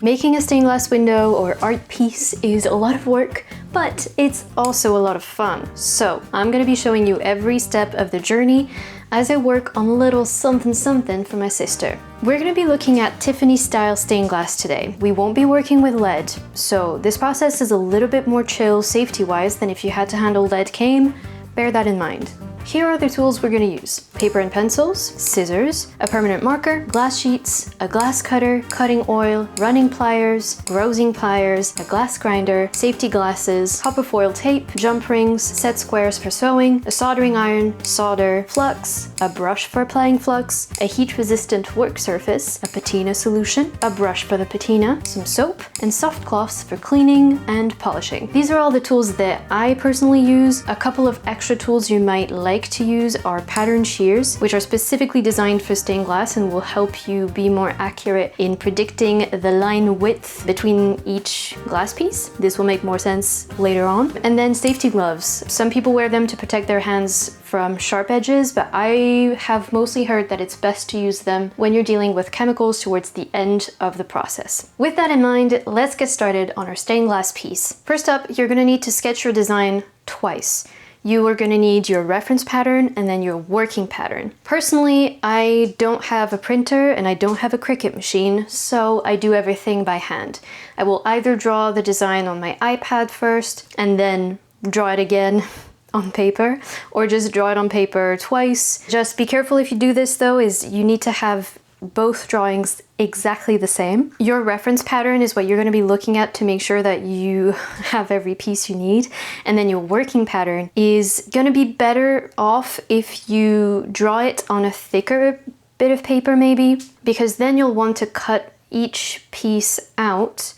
Making a stained glass window or art piece is a lot of work, but it's also a lot of fun. So I'm going to be showing you every step of the journey as I work on a little something something for my sister. We're going to be looking at Tiffany style stained glass today. We won't be working with lead, so this process is a little bit more chill safety-wise than if you had to handle lead cane. Bear that in mind. Here are the tools we're going to use: paper and pencils, scissors, a permanent marker, glass sheets, a glass cutter, cutting oil, running pliers, rosing pliers, a glass grinder, safety glasses, copper foil tape, jump rings, set squares for sewing, a soldering iron, solder, flux, a brush for applying flux, a heat-resistant work surface, a patina solution, a brush for the patina, some soap, and soft cloths for cleaning and polishing. These are all the tools that I personally use. A couple of extra tools you might like to use are pattern shears, which are specifically designed for stained glass and will help you be more accurate in predicting the line width between each glass piece. This will make more sense later on. And then safety gloves. Some people wear them to protect their hands from sharp edges, but I have mostly heard that it's best to use them when you're dealing with chemicals towards the end of the process. With that in mind, let's get started on our stained glass piece. First up, you're going to need to sketch your design twice. You are going to need your reference pattern and then your working pattern. Personally, I don't have a printer and I don't have a Cricut machine, so I do everything by hand. I will either draw the design on my iPad first and then draw it again on paper, or just draw it on paper twice. Just be careful if you do this though, is you need to have both drawings exactly the same. Your reference pattern is what you're going to be looking at to make sure that you have every piece you need. And then your working pattern is going to be better off if you draw it on a thicker bit of paper maybe, because then you'll want to cut each piece out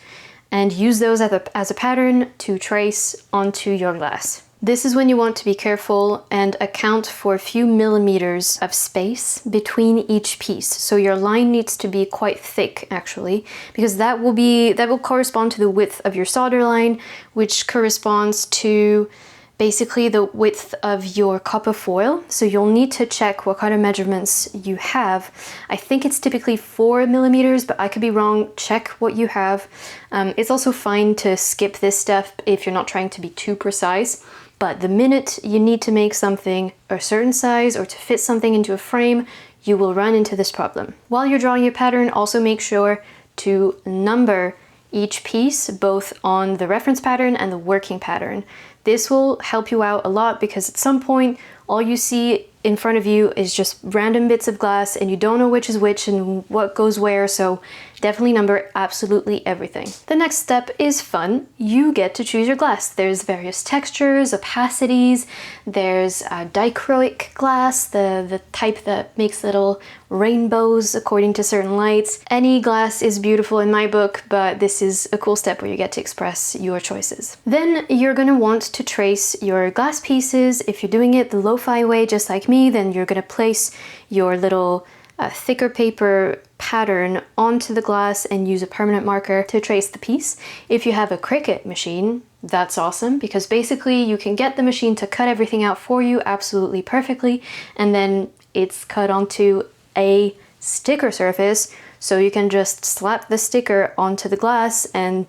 and use those as a pattern to trace onto your glass. This is when you want to be careful and account for a few millimeters of space between each piece. So your line needs to be quite thick actually, because that will correspond to the width of your solder line, which corresponds to basically the width of your copper foil. So you'll need to check what kind of measurements you have. I think it's typically 4 millimeters, but I could be wrong. Check what you have. It's also fine to skip this step if you're not trying to be too precise. But the minute you need to make something a certain size or to fit something into a frame, you will run into this problem. While you're drawing your pattern, also make sure to number each piece, both on the reference pattern and the working pattern. This will help you out a lot because at some point, all you see in front of you is just random bits of glass and you don't know which is which and what goes where, so definitely number absolutely everything. The next step is fun. You get to choose your glass. There's various textures, opacities, there's dichroic glass, the type that makes little rainbows according to certain lights. Any glass is beautiful in my book, but this is a cool step where you get to express your choices. Then you're going to want to trace your glass pieces. If you're doing it the lo-fi way, just like me, then you're going to place your little thicker paper pattern onto the glass and use a permanent marker to trace the piece. If you have a Cricut machine, that's awesome, because basically you can get the machine to cut everything out for you absolutely perfectly, and then it's cut onto a sticker surface, so you can just slap the sticker onto the glass and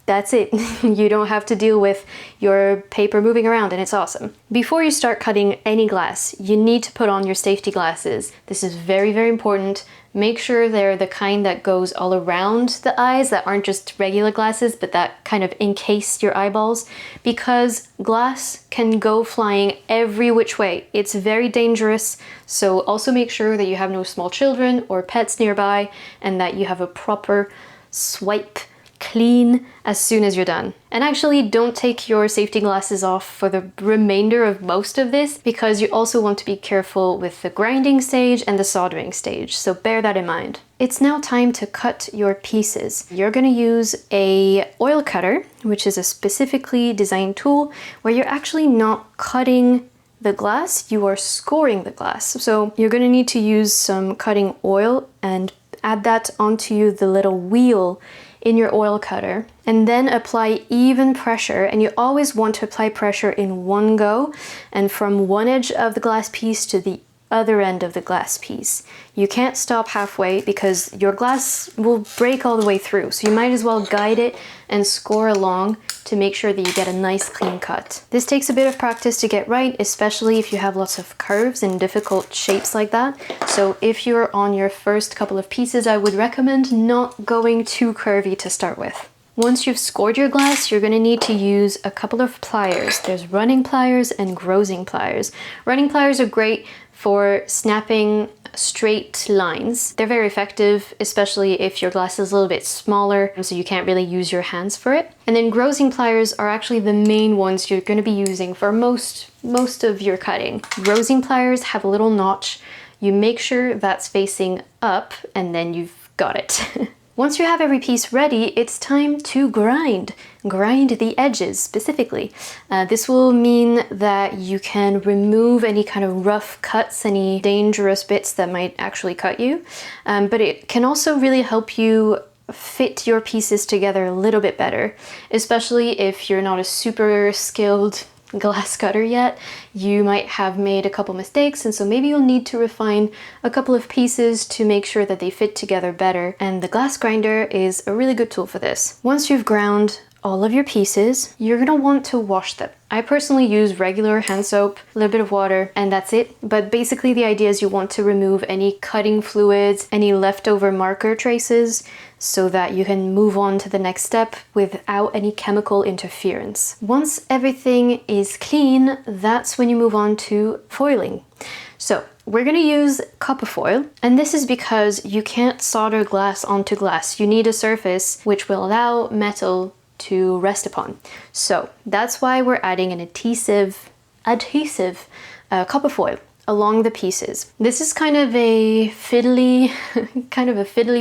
that's it. You don't have to deal with your paper moving around, and it's awesome. Before you start cutting any glass, you need to put on your safety glasses. This is very, very important. Make sure they're the kind that goes all around the eyes, that aren't just regular glasses, but that kind of encase your eyeballs, because glass can go flying every which way. It's very dangerous, so also make sure that you have no small children or pets nearby and that you have a proper swipe clean as soon as you're done. And actually don't take your safety glasses off for the remainder of most of this, because you also want to be careful with the grinding stage and the soldering stage, so bear that in mind. It's now time to cut your pieces. You're going to use a oil cutter, which is a specifically designed tool where you're actually not cutting the glass, you are scoring the glass. So you're going to need to use some cutting oil and add that onto the little wheel in your oil cutter, and then apply even pressure. And you always want to apply pressure in one go, and from one edge of the glass piece to the other end of the glass piece. You can't stop halfway because your glass will break all the way through. So you might as well guide it and score along to make sure that you get a nice clean cut. This takes a bit of practice to get right, especially if you have lots of curves and difficult shapes like that. So if you're on your first couple of pieces, I would recommend not going too curvy to start with. Once you've scored your glass, you're going to need to use a couple of pliers. There's running pliers and grosing pliers. Running pliers are great for snapping straight lines. They're very effective, especially if your glass is a little bit smaller, so you can't really use your hands for it. And then grosing pliers are actually the main ones you're going to be using for most of your cutting. Grosing pliers have a little notch. You make sure that's facing up, and then you've got it. Once you have every piece ready, it's time to grind. Grind the edges specifically. This will mean that you can remove any kind of rough cuts, any dangerous bits that might actually cut you. But it can also really help you fit your pieces together a little bit better, especially if you're not a super skilled glass cutter yet. You might have made a couple mistakes, and so maybe you'll need to refine a couple of pieces to make sure that they fit together better, and the glass grinder is a really good tool for this. Once you've ground all of your pieces, you're gonna want to wash them. I personally use regular hand soap, a little bit of water, and that's it. But basically the idea is you want to remove any cutting fluids, any leftover marker traces, so that you can move on to the next step without any chemical interference. Once everything is clean, that's when you move on to foiling. So we're gonna use copper foil, and this is because you can't solder glass onto glass. You need a surface which will allow metal to rest upon. So that's why we're adding an adhesive copper foil along the pieces. This is kind of a fiddly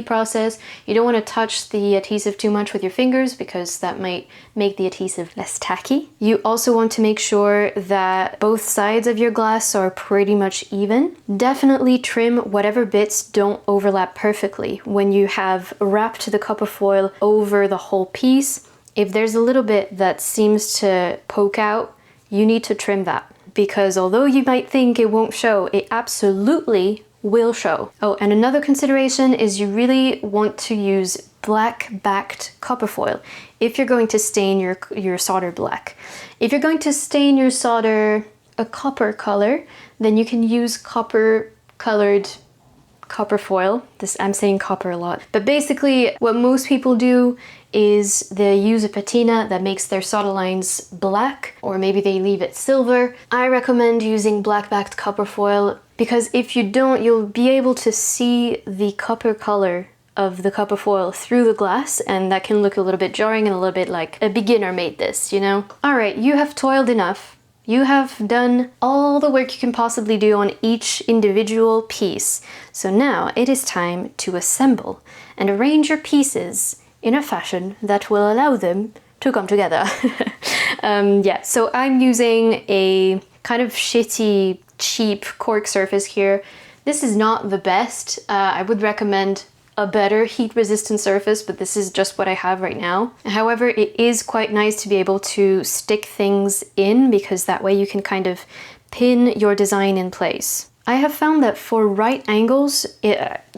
process. You don't want to touch the adhesive too much with your fingers because that might make the adhesive less tacky. You also want to make sure that both sides of your glass are pretty much even. Definitely trim whatever bits don't overlap perfectly. When you have wrapped the copper foil over the whole piece, if there's a little bit that seems to poke out, you need to trim that, because although you might think it won't show, it absolutely will show. Oh, and another consideration is you really want to use black backed copper foil if you're going to stain your solder black. If you're going to stain your solder a copper color, then you can use copper colored copper foil. I'm saying copper a lot. But basically what most people do is they use a patina that makes their solder lines black, or maybe they leave it silver. I recommend using black backed copper foil because if you don't, you'll be able to see the copper color of the copper foil through the glass, and that can look a little bit jarring and a little bit like a beginner made this, you know? Alright, you have toiled enough. You have done all the work you can possibly do on each individual piece. So now it is time to assemble and arrange your pieces in a fashion that will allow them to come together. Yeah, so I'm using a kind of shitty, cheap cork surface here. This is not the best. I would recommend a better heat-resistant surface, but this is just what I have right now. However, it is quite nice to be able to stick things in, because that way you can kind of pin your design in place. I have found that for right angles,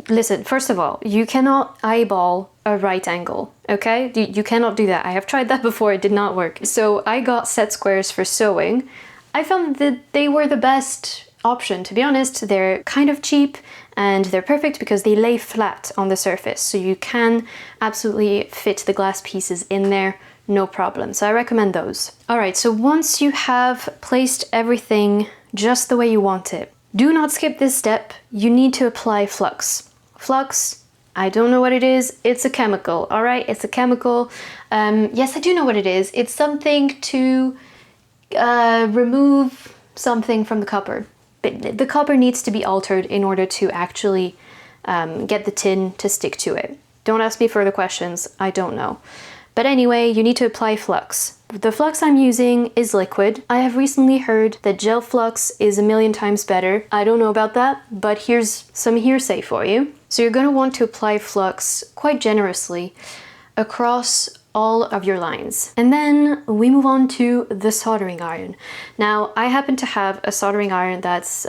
listen, first of all, you cannot eyeball a right angle, okay? You cannot do that. I have tried that before, it did not work. So I got set squares for sewing. I found that they were the best option, to be honest. They're kind of cheap and they're perfect because they lay flat on the surface, so you can absolutely fit the glass pieces in there, no problem. So I recommend those. Alright, so once you have placed everything just the way you want it, do not skip this step. You need to apply flux. Flux, I don't know what it is. It's a chemical, alright? It's a chemical. Yes, I do know what it is. It's something to remove something from the copper. But the copper needs to be altered in order to actually get the tin to stick to it. Don't ask me further questions, I don't know. But anyway, you need to apply flux. The flux I'm using is liquid. I have recently heard that gel flux is 1,000,000 times better. I don't know about that, but here's some hearsay for you. So you're going to want to apply flux quite generously across all of your lines. And then we move on to the soldering iron. Now, I happen to have a soldering iron that's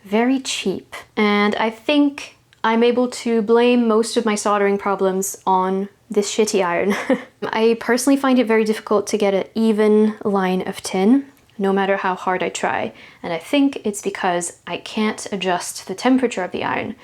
very cheap. And I think I'm able to blame most of my soldering problems on this shitty iron. I personally find it very difficult to get an even line of tin, no matter how hard I try. And I think it's because I can't adjust the temperature of the iron.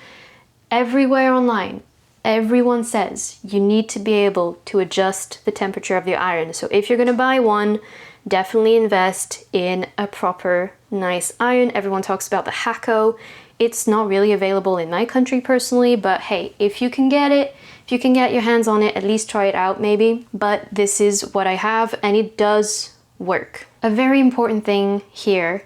Everywhere online, everyone says you need to be able to adjust the temperature of the iron. So if you're gonna buy one, definitely invest in a proper, nice iron. Everyone talks about the Hakko. It's not really available in my country personally, but hey, if you can get it, if you can get your hands on it, at least try it out maybe. But this is what I have and it does work. A very important thing here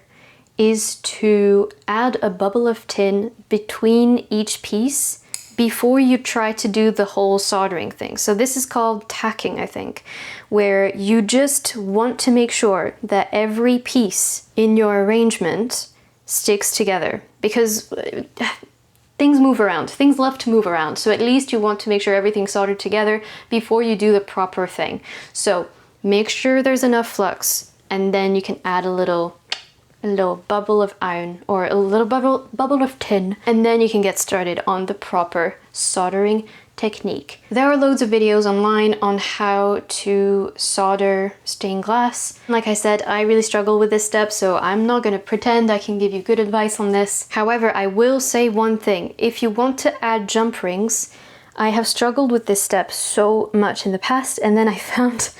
is to add a bubble of tin between each piece before you try to do the whole soldering thing. So this is called tacking, I think, where you just want to make sure that every piece in your arrangement sticks together, because things move around, things love to move around. So at least you want to make sure everything's soldered together before you do the proper thing. So make sure there's enough flux, and then you can add a little bubble of iron or a little bubble of tin, and then you can get started on the proper soldering technique. There are loads of videos online on how to solder stained glass. Like I said, I really struggle with this step, so I'm not going to pretend I can give you good advice on this. However, I will say one thing. If you want to add jump rings, I have struggled with this step so much in the past, and then I found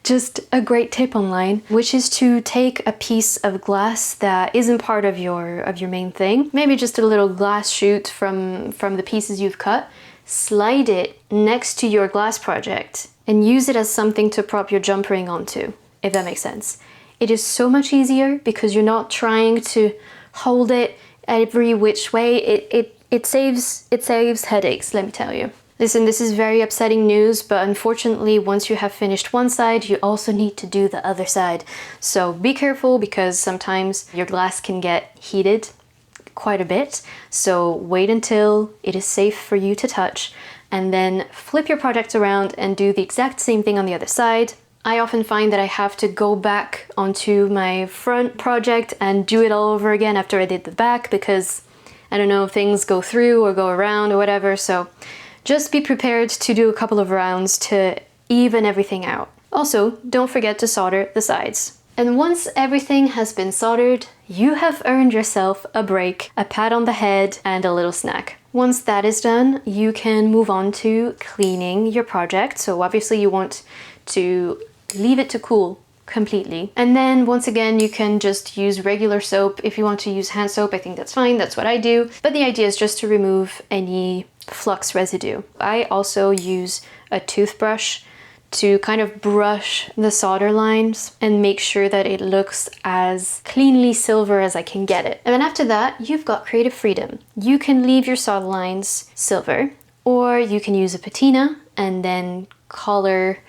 just a great tip online, which is to take a piece of glass that isn't part of your main thing, maybe just a little glass shoot from the pieces you've cut, slide it next to your glass project and use it as something to prop your jump ring onto, if that makes sense. It is so much easier because you're not trying to hold it every which way. It saves headaches, let me tell you. Listen, this is very upsetting news, but unfortunately, once you have finished one side, you also need to do the other side. So be careful, because sometimes your glass can get heated quite a bit. So wait until it is safe for you to touch, and then flip your project around and do the exact same thing on the other side. I often find that I have to go back onto my front project and do it all over again after I did the back, because I don't know if things go through or go around or whatever. So just be prepared to do a couple of rounds to even everything out. Also, don't forget to solder the sides. And once everything has been soldered, you have earned yourself a break, a pat on the head, and a little snack. Once that is done, you can move on to cleaning your project. So obviously you want to leave it to cool completely. And then once again, you can just use regular soap. If you want to use hand soap, I think that's fine. That's what I do. But the idea is just to remove any flux residue. I also use a toothbrush to kind of brush the solder lines and make sure that it looks as cleanly silver as I can get it. And then after that, you've got creative freedom. You can leave your solder lines silver, or you can use a patina and then color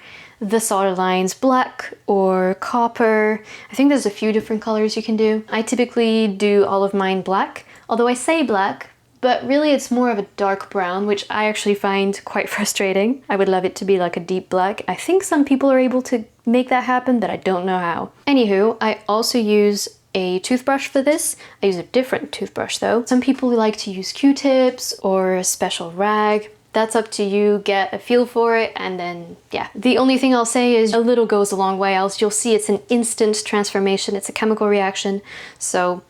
the solder lines black or copper. I think there's a few different colors you can do. I typically do all of mine black, although I say black, but really it's more of a dark brown, which I actually find quite frustrating. I would love it to be like a deep black. I think some people are able to make that happen, but I don't know how. Anywho, I also use a toothbrush for this. I use a different toothbrush though. Some people like to use Q-tips or a special rag. That's up to you, get a feel for it, and then yeah. The only thing I'll say is a little goes a long way, else you'll see it's an instant transformation, it's a chemical reaction, so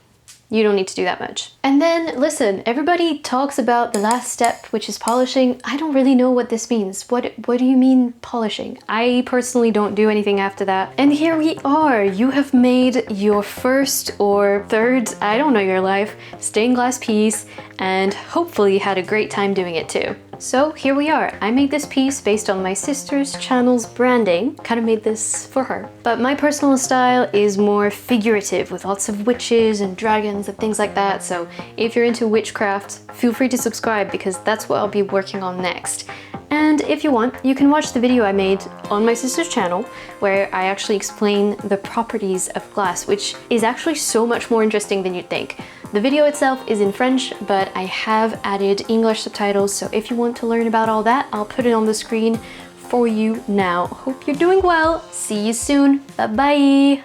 you don't need to do that much. And then, listen, everybody talks about the last step, which is polishing. I don't really know what this means. What do you mean polishing? I personally don't do anything after that. And here we are. You have made your first or third, I don't know your life, stained glass piece, and hopefully had a great time doing it too. So here we are. I made this piece based on my sister's channel's branding. Kind of made this for her. But my personal style is more figurative, with lots of witches and dragons and things like that. So if you're into witchcraft, feel free to subscribe, because that's what I'll be working on next. And if you want, you can watch the video I made on my sister's channel, where I actually explain the properties of glass, which is actually so much more interesting than you'd think. The video itself is in French, but I have added English subtitles, so if you want to learn about all that, I'll put it on the screen for you now. Hope you're doing well. See you soon. Bye-bye.